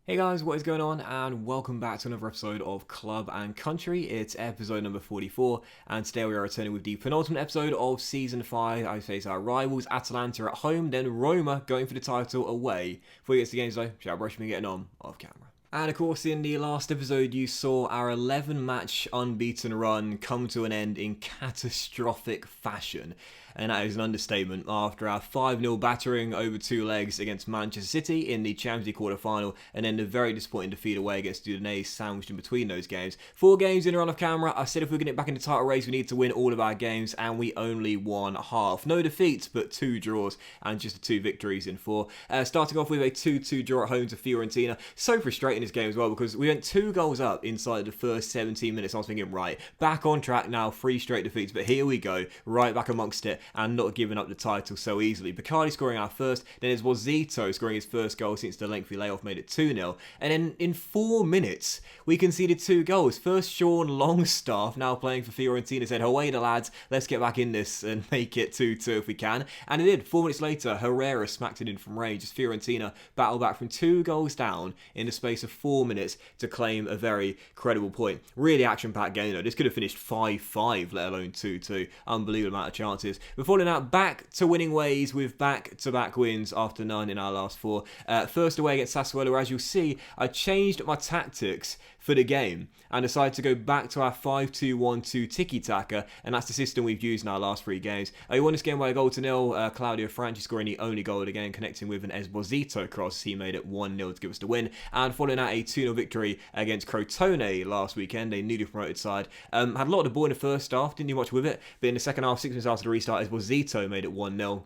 Hey guys, what is going on? And welcome back to another episode of Club and Country. It's episode number 44, and today we are returning with the penultimate episode of Season 5. I face our rivals, Atalanta at home, then Roma going for the title away. Before we get to the games though, shout out Brescia me getting on off camera. And of course, in the last episode, you saw our 11-match unbeaten run come to an end in catastrophic fashion. And that is an understatement after our 5-0 battering over two legs against Manchester City in the Champions League quarter-final, and then the very disappointing defeat away against Udinese sandwiched in between those games. 4 games in a run of camera. I said if we're going to get back in the title race, we need to win all of our games, and we only won half. No defeats, but 2 draws, and just 2 victories in 4. Starting off with a 2-2 draw at home to Fiorentina. So frustrating this game as well, because we went 2 goals up inside the first 17 minutes. I was thinking, right, back on track now, 3 straight defeats, but here we go, right back amongst it, and not giving up the title so easily. Bacardi scoring our first, then it's Esposito scoring his first goal since the lengthy layoff made it 2-0, and then in 4 minutes, we conceded 2 goals. First, Sean Longstaff, now playing for Fiorentina, said, away the lads, let's get back in this and make it 2-2 if we can, and it did. 4 minutes later, Herrera smacked it in from range as Fiorentina battled back from 2 goals down in the space of 4 minutes to claim a very credible point. Really action-packed game though. This could have finished 5-5, let alone 2-2. Unbelievable amount of chances. We're falling out back to winning ways with back-to-back wins after none in our last 4. First away against Sassuolo, as you'll see, I changed my tactics for the game and decided to go back to our 5-2-1-2 tiki-taka, and that's the system we've used in our last 3 games. We won this game by a goal to nil. Claudio Franchi scoring the only goal of the game, connecting with an Esposito cross. He made it 1-0 to give us the win, and following out a 2-0 victory against Crotone last weekend, a newly promoted side. Had a lot of the ball in the first half, didn't do much with it, but in the second half, 6 minutes after the restart, Esposito made it 1-0.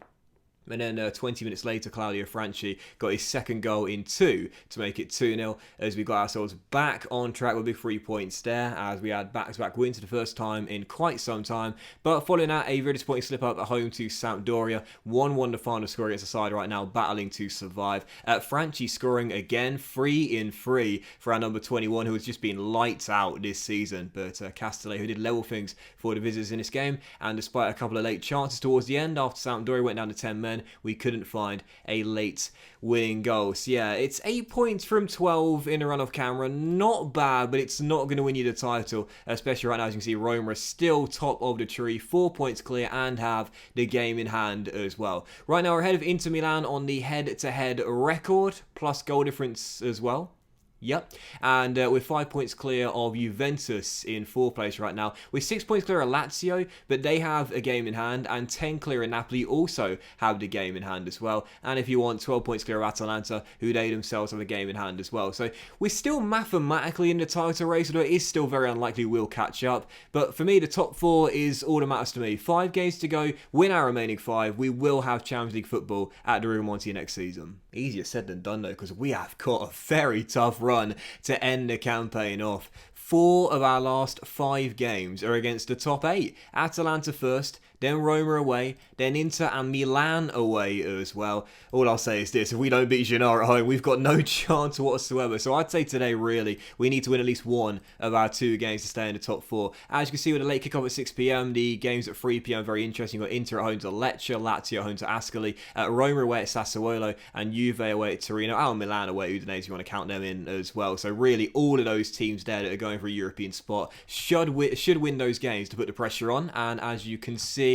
And then 20 minutes later, Claudio Franchi got his second goal in 2 to make it 2-0 as we got ourselves back on track with big 3 points there, as we had back-to-back wins for the first time in quite some time. But following that, a very disappointing slip-up at home to Sampdoria. 1-1 the final score against the side right now, battling to survive. Franchi scoring again, 3 in 3 for our number 21, who has just been lights out this season. But Castellet, who did level things for the visitors in this game, and despite a couple of late chances towards the end, after Sampdoria went down to 10 men, we couldn't find a late winning goal. So yeah, it's 8 points from 12 in a run off camera. Not bad, but it's not going to win you the title, especially right now. As you can see, Roma is still top of the tree, 4 points clear, and have the game in hand as well. Right now, we're ahead of Inter Milan on the head-to-head record, plus goal difference as well. Yep, and we're 5 points clear of Juventus in 4th place right now. We're 6 points clear of Lazio, but they have a game in hand, and 10 clear of Napoli also have the game in hand as well. And if you want, 12 points clear of Atalanta, who they themselves have a game in hand as well. So we're still mathematically in the title race, although it is still very unlikely we'll catch up. But for me, the top 4 is all that matters to me. 5 games to go, win our remaining 5. We will have Champions League football at the Monti next season. Easier said than done though, because we have got a very tough run to end the campaign off. 4 of our last 5 games are against the top 8. Atalanta first, then Roma away, then Inter and Milan away as well. All I'll say is this: if we don't beat Genoa at home, we've got no chance whatsoever. So I'd say today, really, we need to win at least 1 of our 2 games to stay in the top 4. As you can see, with a late kickoff at 6 p.m, the games at 3 p.m, very interesting. You've got Inter at home to Lecce, Lazio at home to Ascoli, Roma away at Sassuolo, and Juve away at Torino, and Milan away at Udinese, if you want to count them in as well. So really, all of those teams there that are going for a European spot should win those games to put the pressure on. And as you can see,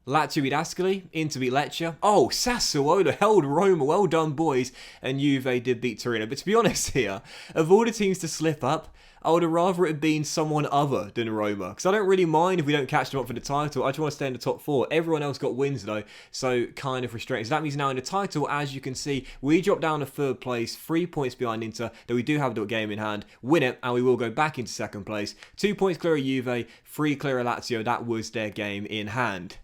Lazio beat Ascoli, Inter beat Lecce. Oh, Sassuolo held Roma. Well done, boys. And Juve did beat Torino. But to be honest here, of all the teams to slip up, I would have rather it had been someone other than Roma. Because I don't really mind if we don't catch them up for the title. I just want to stay in the top 4. Everyone else got wins though, so kind of frustrating. So that means now in the title, as you can see, we drop down to 3rd place, 3 points behind Inter, though we do have the game in hand. Win it, and we will go back into 2nd place. 2 points clear of Juve, 3 clear of Lazio. That was their game in hand.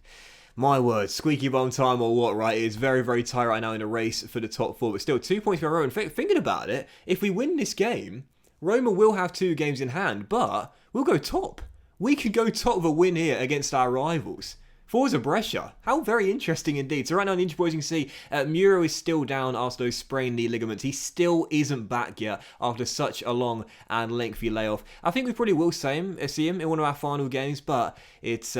My word, squeaky bum time or what, right? It is very, very tight right now in the race for the top 4, but still 2 points behind Roma. Thinking about it, if we win this game, Roma will have 2 games in hand, but we'll go top. We could go top with a win here against our rivals. Forza Brescia. How very interesting indeed. So right now in the Inter boys, you can see Muro is still down after those sprained knee ligaments. He still isn't back yet after such a long and lengthy layoff. I think we probably will see him in one of our final games, but it's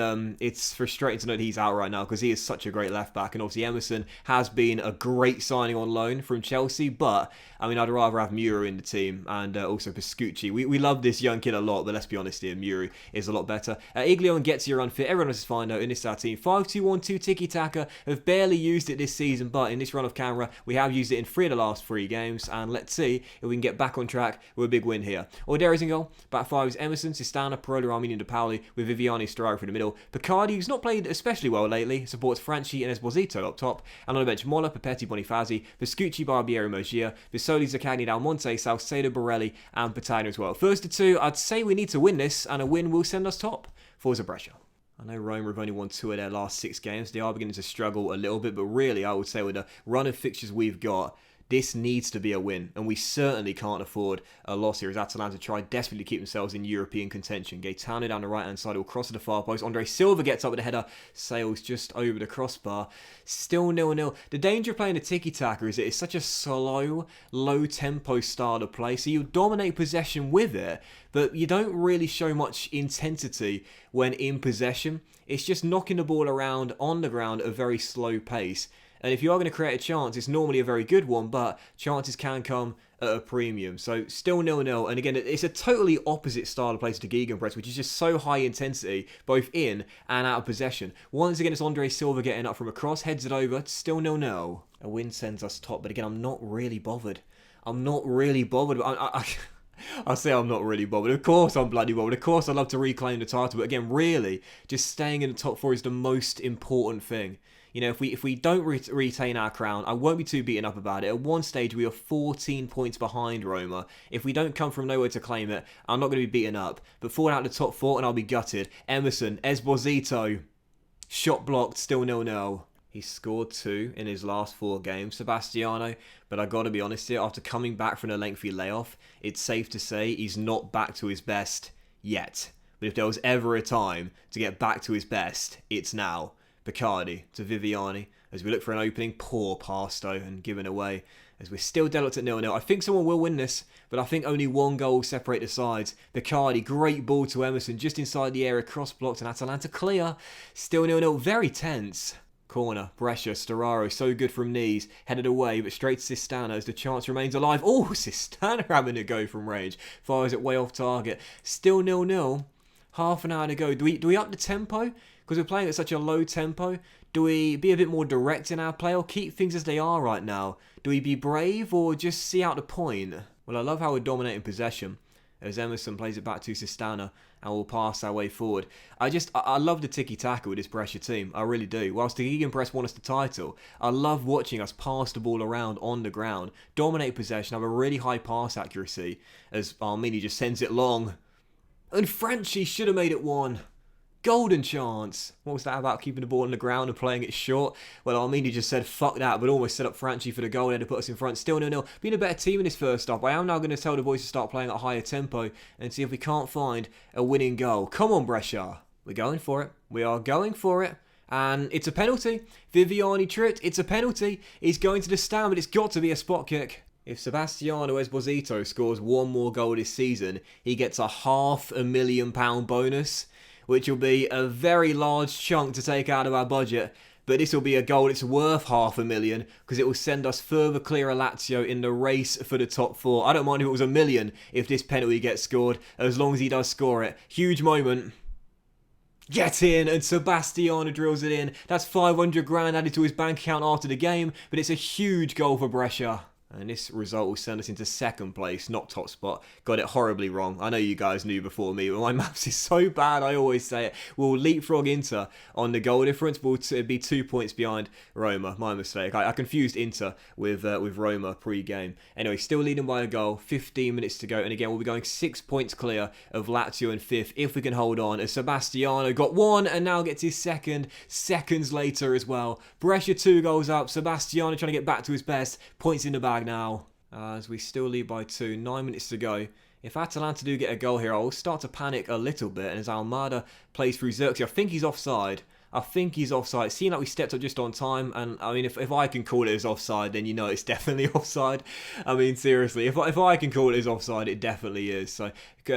frustrating to know that he's out right now because he is such a great left back. And obviously Emerson has been a great signing on loan from Chelsea, but I mean, I'd rather have Muro in the team and also Pascucci. We love this young kid a lot, but let's be honest here, Muro is a lot better. Iglio and Getty are unfit. Everyone else is fine though in this team. 5-2-1-2 tiki-taka. Have barely used it this season, but in this run of camera, we have used it in 3 of the last 3 games, and let's see if we can get back on track with a big win here. Orderi's in goal. Back 5 is Emerson, Sistana, Parola, Armenian, De Pauli, with Viviani, Storaro through the middle. Picardi, who's not played especially well lately, supports Franchi and Esposito up top, and on the bench, Mola, Papetti, Bonifazi, Vescucci, Barbieri, Mogia, Visoli, Zaccagni, Dalmonte, Salcedo, Borelli, and Patagna as well. First to 2, I'd say we need to win this, and a win will send us top. Forza Brescia. I know Roma have only won 2 of their last 6 games. They are beginning to struggle a little bit, but really, I would say with the run of fixtures we've got, this needs to be a win, and we certainly can't afford a loss here as Atalanta try desperately to keep themselves in European contention. Gaetano down the right-hand side will cross to the far post. Andre Silva gets up with a header, sails just over the crossbar. Still 0-0. The danger of playing a tiki-taka is that it's such a slow, low-tempo style of play, so you dominate possession with it, but you don't really show much intensity when in possession. It's just knocking the ball around on the ground at a very slow pace. And if you are going to create a chance, it's normally a very good one, but chances can come at a premium. So still 0-0. And again, it's a totally opposite style of play to Gegenpress, which is just so high intensity, both in and out of possession. Once again, it's Andre Silva getting up from a cross, heads it over, still 0-0. A win sends us top, but again, I'm not really bothered. I'm not really bothered. I say I'm not really bothered. Of course I'm bloody bothered. Of course I'd love to reclaim the title. But again, really, just staying in the top 4 is the most important thing. You know, if we don't retain our crown, I won't be too beaten up about it. At one stage, we are 14 points behind Roma. If we don't come from nowhere to claim it, I'm not going to be beaten up. But falling out of the top 4 and I'll be gutted. Emerson, Esposito, shot blocked, still 0-0. He's scored 2 in his last 4 games, Sebastiano. But I got to be honest here, after coming back from a lengthy layoff, it's safe to say he's not back to his best yet. But if there was ever a time to get back to his best, it's now. Picardi to Viviani as we look for an opening. Poor pass though and given away as we're still deadlocked at 0-0. I think someone will win this, but I think only one goal will separate the sides. Picardi, great ball to Emerson just inside the area, cross blocked and Atalanta clear. Still 0-0, very tense. Corner, Brescia, Storaro, so good from knees, headed away, but straight to Sistana as the chance remains alive. Oh, Sistana having a go from range, fires it way off target. Still 0-0, half an hour to go. Do we up the tempo? Because we're playing at such a low tempo. Do we be a bit more direct in our play or keep things as they are right now? Do we be brave or just see out the point? Well, I love how we're dominating possession as Emerson plays it back to Sistana and we'll pass our way forward. I love the tiki-taka with this Brescia team. I really do. Whilst the Gegenpress won us the title, I love watching us pass the ball around on the ground, dominate possession, have a really high pass accuracy as Armini just sends it long. And Franchi should have made it 1. Golden chance. What was that about, keeping the ball on the ground and playing it short? Well, Armini just said fuck that, but almost set up Franchi for the goal there to put us in front. Still 0-0. Being a better team in this first half. I am now going to tell the boys to start playing at a higher tempo and see if we can't find a winning goal. Come on, Brescia. We're going for it. We are going for it. And it's a penalty. Viviani tripped. It's a penalty. He's going to the stand, but it's got to be a spot kick. If Sebastiano Esposito scores one more goal this season, he gets a £500,000 bonus, which will be a very large chunk to take out of our budget. But this will be a goal that's worth £500,000 because it will send us further clear of Lazio in the race for the top 4. I don't mind if it was $1 million if this penalty gets scored, as long as he does score it. Huge moment. Get in, and Sebastiano drills it in. That's 500 grand added to his bank account after the game, but it's a huge goal for Brescia. And this result will send us into 2nd place, not top spot. Got it horribly wrong. I know you guys knew before me, but my maths is so bad, I always say it. We'll leapfrog Inter on the goal difference, but we'll be 2 points behind Roma. My mistake. I confused Inter with Roma pre-game. Anyway, still leading by a goal, 15 minutes to go. And again, we'll be going 6 points clear of Lazio in 5th, if we can hold on. As Sebastiano got 1 and now gets his 2nd, seconds later as well. Brescia 2 goals up. Sebastiano trying to get back to his best. Points in the bag now. As we still lead by 2, 9 minutes to go. If Atalanta do get a goal here, I'll start to panic a little bit. And as Almada plays through Xerxes, I think he's offside. I think he's offside. It seemed like we stepped up just on time, and I mean, if I can call it as offside, then you know it's definitely offside. I mean, seriously, if I can call it as offside, it definitely is. So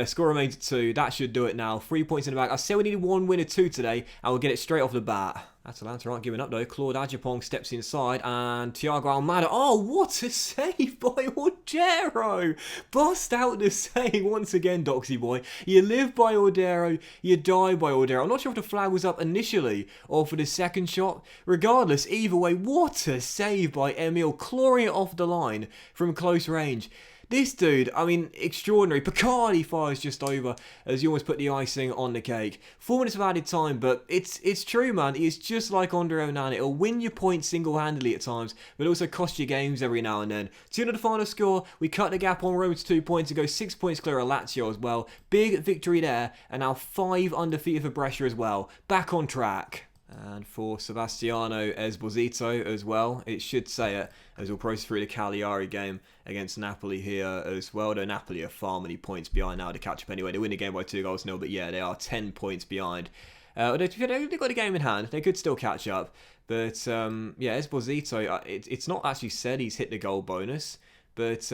score remains at 2. That should do it now. 3 points in the bag. I said we needed 1 win or 2 today, and we'll get it straight off the bat. Atalanta aren't giving up though. Claude Ajapong steps inside and Thiago Almada. Oh, what a save by Ordero! Bust out the save once again, Doxy boy. You live by Ordero, you die by Ordero. I'm not sure if the flag was up initially or for the second shot. Regardless, either way, what a save by Emil, clawing it off the line from close range. This dude, I mean, extraordinary. Picardi fires just over as he almost put the icing on the cake. 4 minutes of added time, but it's true, man. It's just like Andre Onana. It'll win your points single-handedly at times, but also cost you games every now and then. 2 to the final score. We cut the gap on Roma to 2 points and go 6 points clear of Lazio as well. Big victory there, and now 5 undefeated for Brescia as well. Back on track. And for Sebastiano Esposito as well, it should say it, as we'll process through the Cagliari game against Napoli here as well. Though Napoli are far many points behind now to catch up anyway. They win the game by 2-0, but yeah, they are 10 points behind. They've got a game in hand. They could still catch up. But yeah, Esposito, it's not actually said he's hit the goal bonus, but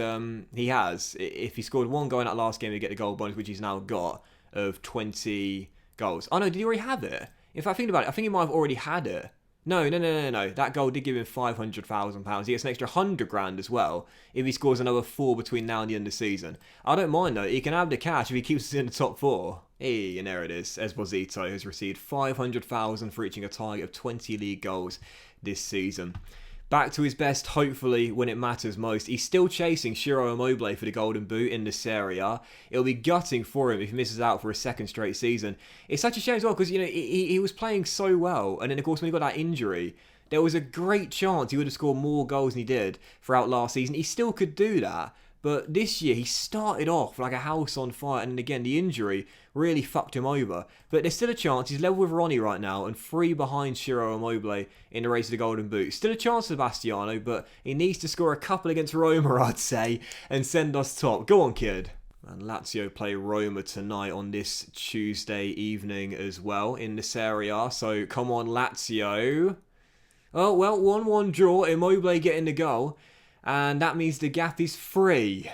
he has. If he scored 1 goal in that last game, he'd get the goal bonus, which he's now got, of 20 goals. Oh no, did he already have it? If I think about it, I think he might have already had it. No. That goal did give him £500,000. He gets an extra 100 grand as well if he scores another 4 between now and the end of the season. I don't mind though. He can have the cash if he keeps us in the top 4. Hey, and there it is. Esposito has received 500,000 for reaching a target of 20 league goals this season. Back to his best, hopefully, when it matters most. He's still chasing Ciro Immobile for the Golden Boot in the Serie A. It'll be gutting for him if he misses out for a second straight season. It's such a shame as well because, you know, he was playing so well. And then, of course, when he got that injury, there was a great chance he would have scored more goals than he did throughout last season. He still could do that. But this year, he started off like a house on fire. And again, the injury really fucked him over. But there's still a chance. He's level with Ronnie right now and 3 behind Ciro Immobile in the race to the Golden Boot. Still a chance for Sebastiano, but he needs to score a couple against Roma, I'd say, and send us top. Go on, kid. And Lazio play Roma tonight on this Tuesday evening as well in the Serie A. So come on, Lazio. Oh, well, 1-1 draw. Immobile getting the goal. And that means the gap is 3.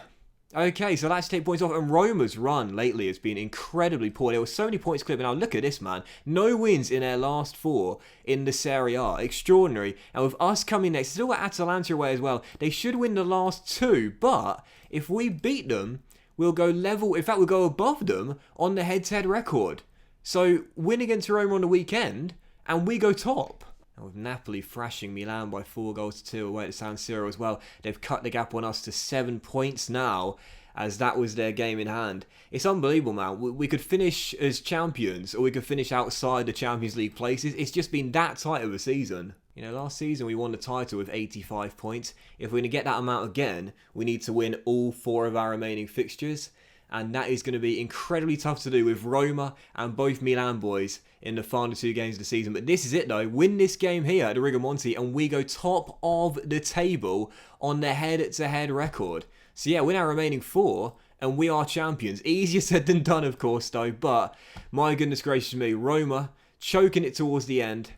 Okay, so let's take points off. And Roma's run lately has been incredibly poor. There were so many points clipped. Now look at this, man. No wins in their last 4 in the Serie A. Extraordinary. And with us coming next, still got Atalanta away as well. They should win the last 2. But if we beat them, we'll go level. In fact, we'll go above them on the head-to-head record. So win against Roma on the weekend, and we go top. With Napoli thrashing Milan by 4-2 away at San Siro as well. They've cut the gap on us to 7 points now, as that was their game in hand. It's unbelievable, man. We could finish as champions, or we could finish outside the Champions League places. It's just been that tight of a season. You know, last season we won the title with 85 points. If we're going to get that amount again, we need to win all 4 of our remaining fixtures. And that is going to be incredibly tough to do with Roma and both Milan boys in the final 2 games of the season. But this is it though. Win this game here at the Rigamonti and we go top of the table on the head-to-head record. So yeah, win our remaining 4 and we are champions. Easier said than done, of course, though. But my goodness gracious me, Roma choking it towards the end.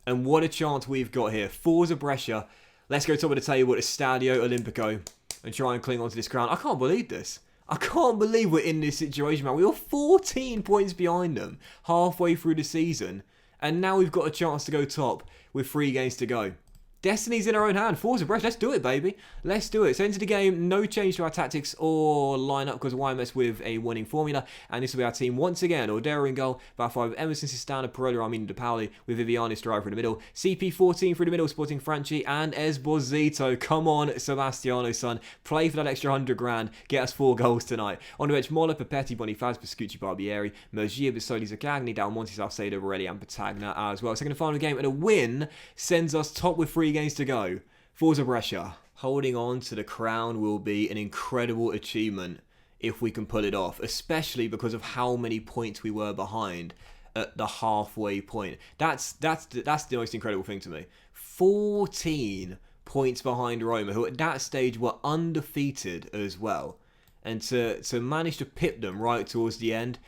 And what a chance we've got here. Forza Brescia. Let's go top of the table at Stadio Olimpico and try and cling on to this crown. I can't believe this. I can't believe we're in this situation, man. We were 14 points behind them halfway through the season. And now we've got a chance to go top with 3 games to go. Destiny's in our own hand. Forza Brescia, let's do it, baby. Let's do it. So into the game, no change to our tactics or lineup because why mess with a winning formula? And this will be our team once again. Ordero in goal, back 5 Emerson, Sistana, Perola, Armin, De Pauli, with Viviani striker in the middle. CP14 through the middle, Sporting Franchi and Esposito. Come on, Sebastiano, son. Play for that extra 100 grand. Get us 4 goals tonight. On the bench, Mola, Papetti, Bonifaz, Pascucci, Barbieri, Mergia, Bissoli, Zaccagni, Dalmonti, Salcedo, Borelli and Patagna as well. Second and final game and a win sends us top with 3 games to go. Forza Brescia. Holding on to the crown will be an incredible achievement if we can pull it off, especially because of how many points we were behind at the halfway point. That's the most incredible thing to me. 14 points behind Roma, who at that stage were undefeated as well. And to manage to pip them right towards the end,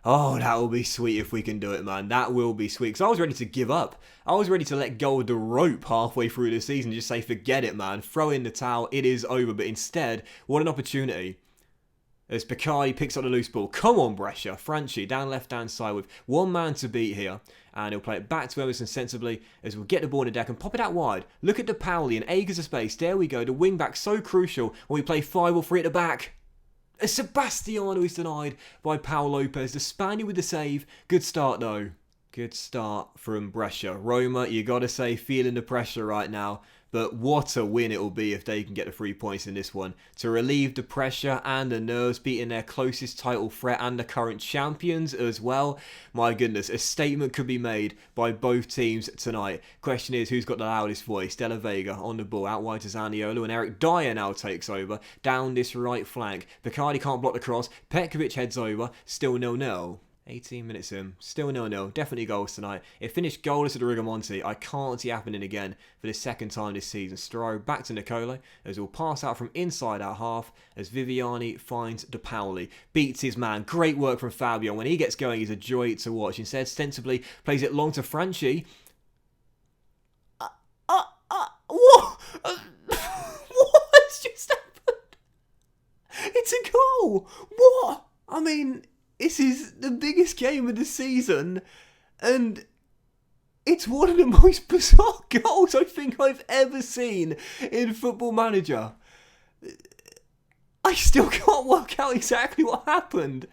Oh, that will be sweet if we can do it, man. That will be sweet. Because I was ready to give up. I was ready to let go of the rope halfway through the season. Just say, forget it, man. Throw in the towel. It is over. But instead, what an opportunity. As Picardi picks up the loose ball. Come on, Brescia. Franchi down left-hand side with one man to beat here. And he'll play it back to Emerson sensibly as we'll get the ball in the deck and pop it out wide. Look at De Pauli and acres of space. There we go. The wing-back so crucial when we play 5 or 3 at the back. Sebastiano is denied by Paul Lopez. The Spaniard with the save. Good start though. Good start from Brescia. Roma, you got to say, feeling the pressure right now. But what a win it will be if they can get the 3 points in this one. To relieve the pressure and the nerves, beating their closest title threat and the current champions as well. My goodness, a statement could be made by both teams tonight. Question is, who's got the loudest voice? Della Vega on the ball, out wide to Zaniolo, and Eric Dyer now takes over down this right flank. Picardi can't block the cross. Petkovic heads over, still 0-0. 18 minutes in, still 0-0, definitely goals tonight. It finished goalless at the Rigamonti. I can't see happening again for the second time this season. Storaro back to Nicolo as he'll pass out from inside our half as Viviani finds De Pauli. Beats his man, great work from Fabio. When he gets going, he's a joy to watch. Instead, sensibly plays it long to Franchi. What? What's just happened? It's a goal! What? I mean, this is the biggest game of the season, and it's one of the most bizarre goals I think I've ever seen in Football Manager. I still can't work out exactly what happened,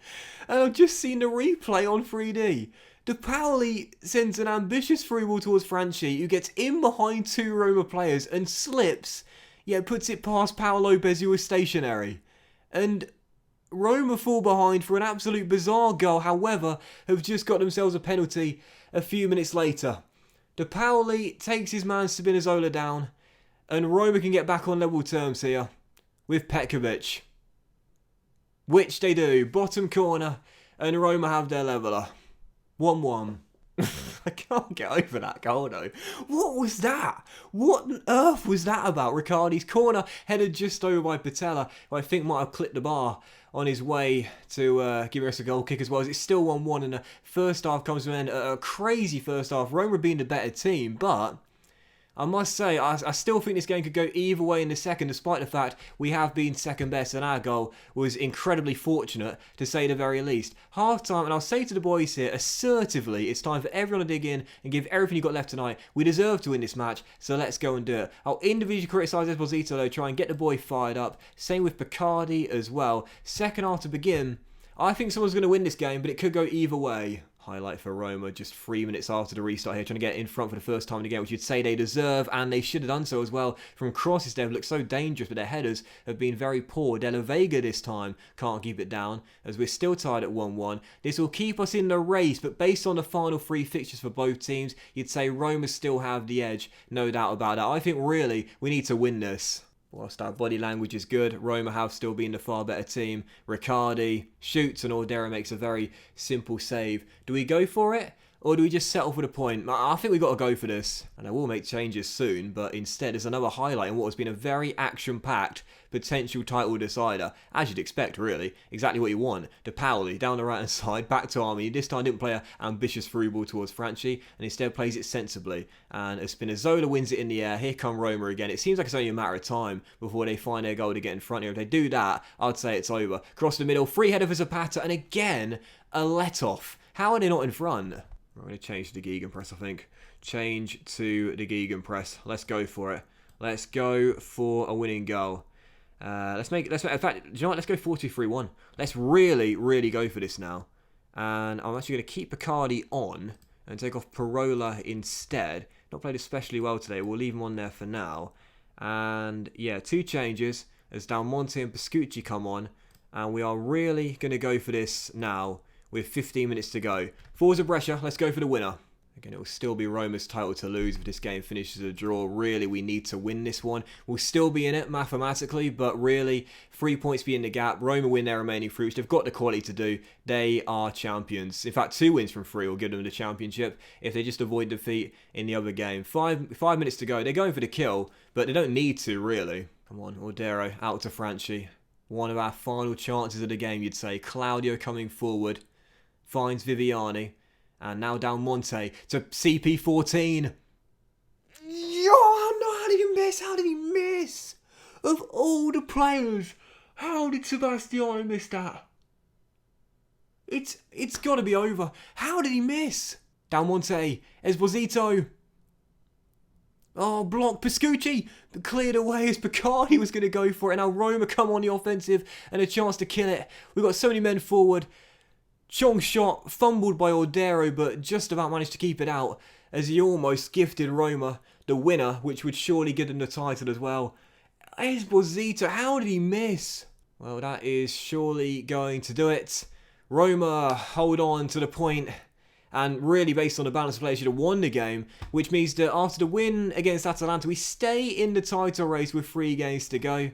and I've just seen the replay on 3D. De Pauli sends an ambitious through ball towards Franchi, who gets in behind 2 Roma players and slips, yet puts it past Paul Lopez, who was stationary. And Roma fall behind for an absolute bizarre goal, however, have just got themselves a penalty a few minutes later. De Pauli takes his man Spinazzola down, and Roma can get back on level terms here with Petkovic. Which they do. Bottom corner, and Roma have their leveller. 1-1. I can't get over that goal though. What was that? What on earth was that about? Riccardi's corner headed just over by Patella, who I think might have clipped the bar on his way to giving us a goal kick as well. As it's still 1-1 and the first half comes to an end. A crazy first half. Roma being the better team, but I must say, I still think this game could go either way in the second, despite the fact we have been second best and our goal was incredibly fortunate, to say the very least. Half time, and I'll say to the boys here, assertively, it's time for everyone to dig in and give everything you've got left tonight. We deserve to win this match, so let's go and do it. I'll individually criticise Esposito though, try and get the boy fired up. Same with Picardi as well. Second half to begin. I think someone's going to win this game, but it could go either way. Highlight for Roma just 3 minutes after the restart here, trying to get in front for the first time in the game, which you'd say they deserve, and they should have done so as well. From crosses, they've looked so dangerous, but their headers have been very poor. Della Vega this time can't keep it down, as we're still tied at 1-1. This will keep us in the race, but based on the final 3 fixtures for both teams, you'd say Roma still have the edge, no doubt about that. I think really we need to win this. Whilst our body language is good, Roma have still been the far better team. Riccardi shoots and Ordera makes a very simple save. Do we go for it? Or do we just settle for the point? I think we've got to go for this. And I will make changes soon, but instead there's another highlight in what has been a very action-packed potential title decider. As you'd expect, really. Exactly what you want. De Pauli down the right-hand side, back to Army. This time didn't play an ambitious through ball towards Franchi, and instead plays it sensibly. And as Spinazzola wins it in the air, here come Roma again. It seems like it's only a matter of time before they find their goal to get in front here. If they do that, I'd say it's over. Cross the middle, free header for Zapata, and again, a let-off. How are they not in front? I'm going to change to the Gegenpress, I think. Change to the Gegenpress. Let's go for it. Let's go for a winning goal. In fact, do you know what? Let's go 4-2-3-1. Let's really, really go for this now. And I'm actually going to keep Picardi on and take off Parola instead. Not played especially well today. We'll leave him on there for now. And yeah, 2 changes as Dalmonte and Pascucci come on. And we are really going to go for this now, with 15 minutes to go. Forza Brescia, let's go for the winner. Again, it will still be Roma's title to lose if this game finishes a draw. Really, we need to win this one. We'll still be in it mathematically, but really, 3 points be in the gap. Roma win their remaining 3, which they've got the quality to do. They are champions. In fact, 2 wins from 3 will give them the championship if they just avoid defeat in the other game. 5 minutes to go. They're going for the kill, but they don't need to, really. Come on, Ordero out to Franchi. One of our final chances of the game, you'd say. Claudio coming forward. finds Viviani. And now down Monte to CP14. How did he miss? How did he miss? Of all the players, how did Sebastiano miss that? It's got to be over. How did he miss? Down Monte, Esposito. Oh, block. Piscucci cleared away as Picardi was going to go for it. Now Roma come on the offensive and a chance to kill it. We've got so many men forward. Chong's shot fumbled by Ordero, but just about managed to keep it out as he almost gifted Roma the winner, which would surely give them the title as well. Esposito, how did he miss? Well, that is surely going to do it. Roma hold on to the point, and really based on the balance of play should have won the game, which means that after the win against Atalanta, we stay in the title race with 3 games to go.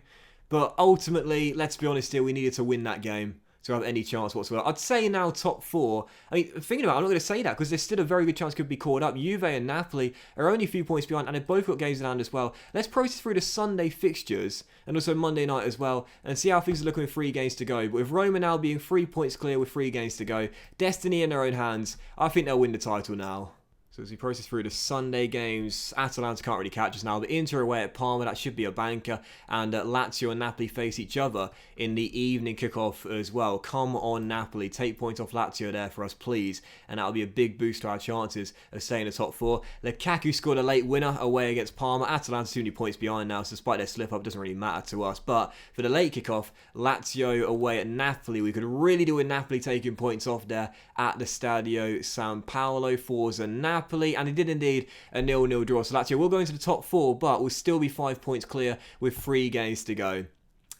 But ultimately, let's be honest here, we needed to win that game to have any chance whatsoever. I'd say now top 4. I mean, thinking about it, I'm not going to say that because there's still a very good chance could be caught up. Juve and Napoli are only a few points behind, and they've both got games in hand as well. Let's process through the Sunday fixtures and also Monday night as well and see how things are looking with 3 games to go. But with Roma now being 3 points clear with 3 games to go, destiny in their own hands, I think they'll win the title now. So as we process through the Sunday games, Atalanta can't really catch us now. The Inter away at Parma, that should be a banker. And Lazio and Napoli face each other in the evening kickoff as well. Come on, Napoli. Take points off Lazio there for us, please. And that'll be a big boost to our chances of staying in the top 4. Lukaku scored a late winner away against Parma. Atalanta's 2 many points behind now, so despite their slip-up, it doesn't really matter to us. But for the late kickoff, Lazio away at Napoli. We could really do with Napoli taking points off there at the Stadio San Paolo. Forza Napoli. And it did indeed a 0-0 draw. So Lazio will go into the top 4, but will still be 5 points clear with 3 games to go.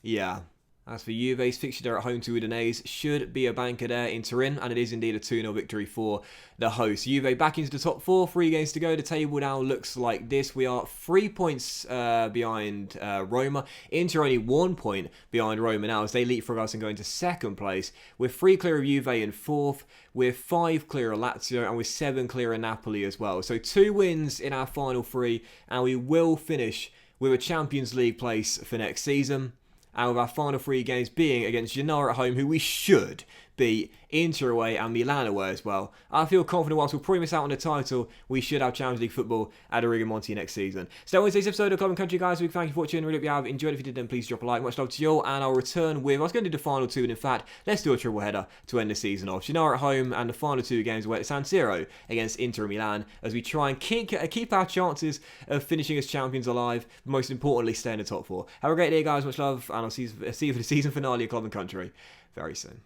Yeah. As for Juve's fixture there at home to Udinese, should be a banker there in Turin, and it is indeed a 2-0 victory for the host. Juve back into the top 4, 3 games to go. The table now looks like this. We are 3 points behind Roma. Inter only 1 point behind Roma now as they leapfrog us and go into 2nd place. We're 3 clear of Juve in 4th. We're 5 clear of Lazio, and we're 7 clear of Napoli as well. So 2 wins in our final 3, and we will finish with a Champions League place for next season. And with our final 3 games being against Genoa at home, who we should beat, Inter away and Milan away as well. I feel confident whilst we'll probably miss out on the title, we should have Champions League football at Rigamonti next season. So that was today's episode of Club and Country, guys. We thank you for watching. Really hope you have enjoyed. If you did, then please drop a like. Much love to you all, and I'll return with, I was going to do the final 2, and in fact, let's do a triple header to end the season off. Genoa at home and the final 2 games away at San Siro against Inter Milan as we try and keep our chances of finishing as champions alive, but most importantly, stay in the top 4. Have a great day, guys. Much love, and I'll see you for the season finale of Club and Country very soon.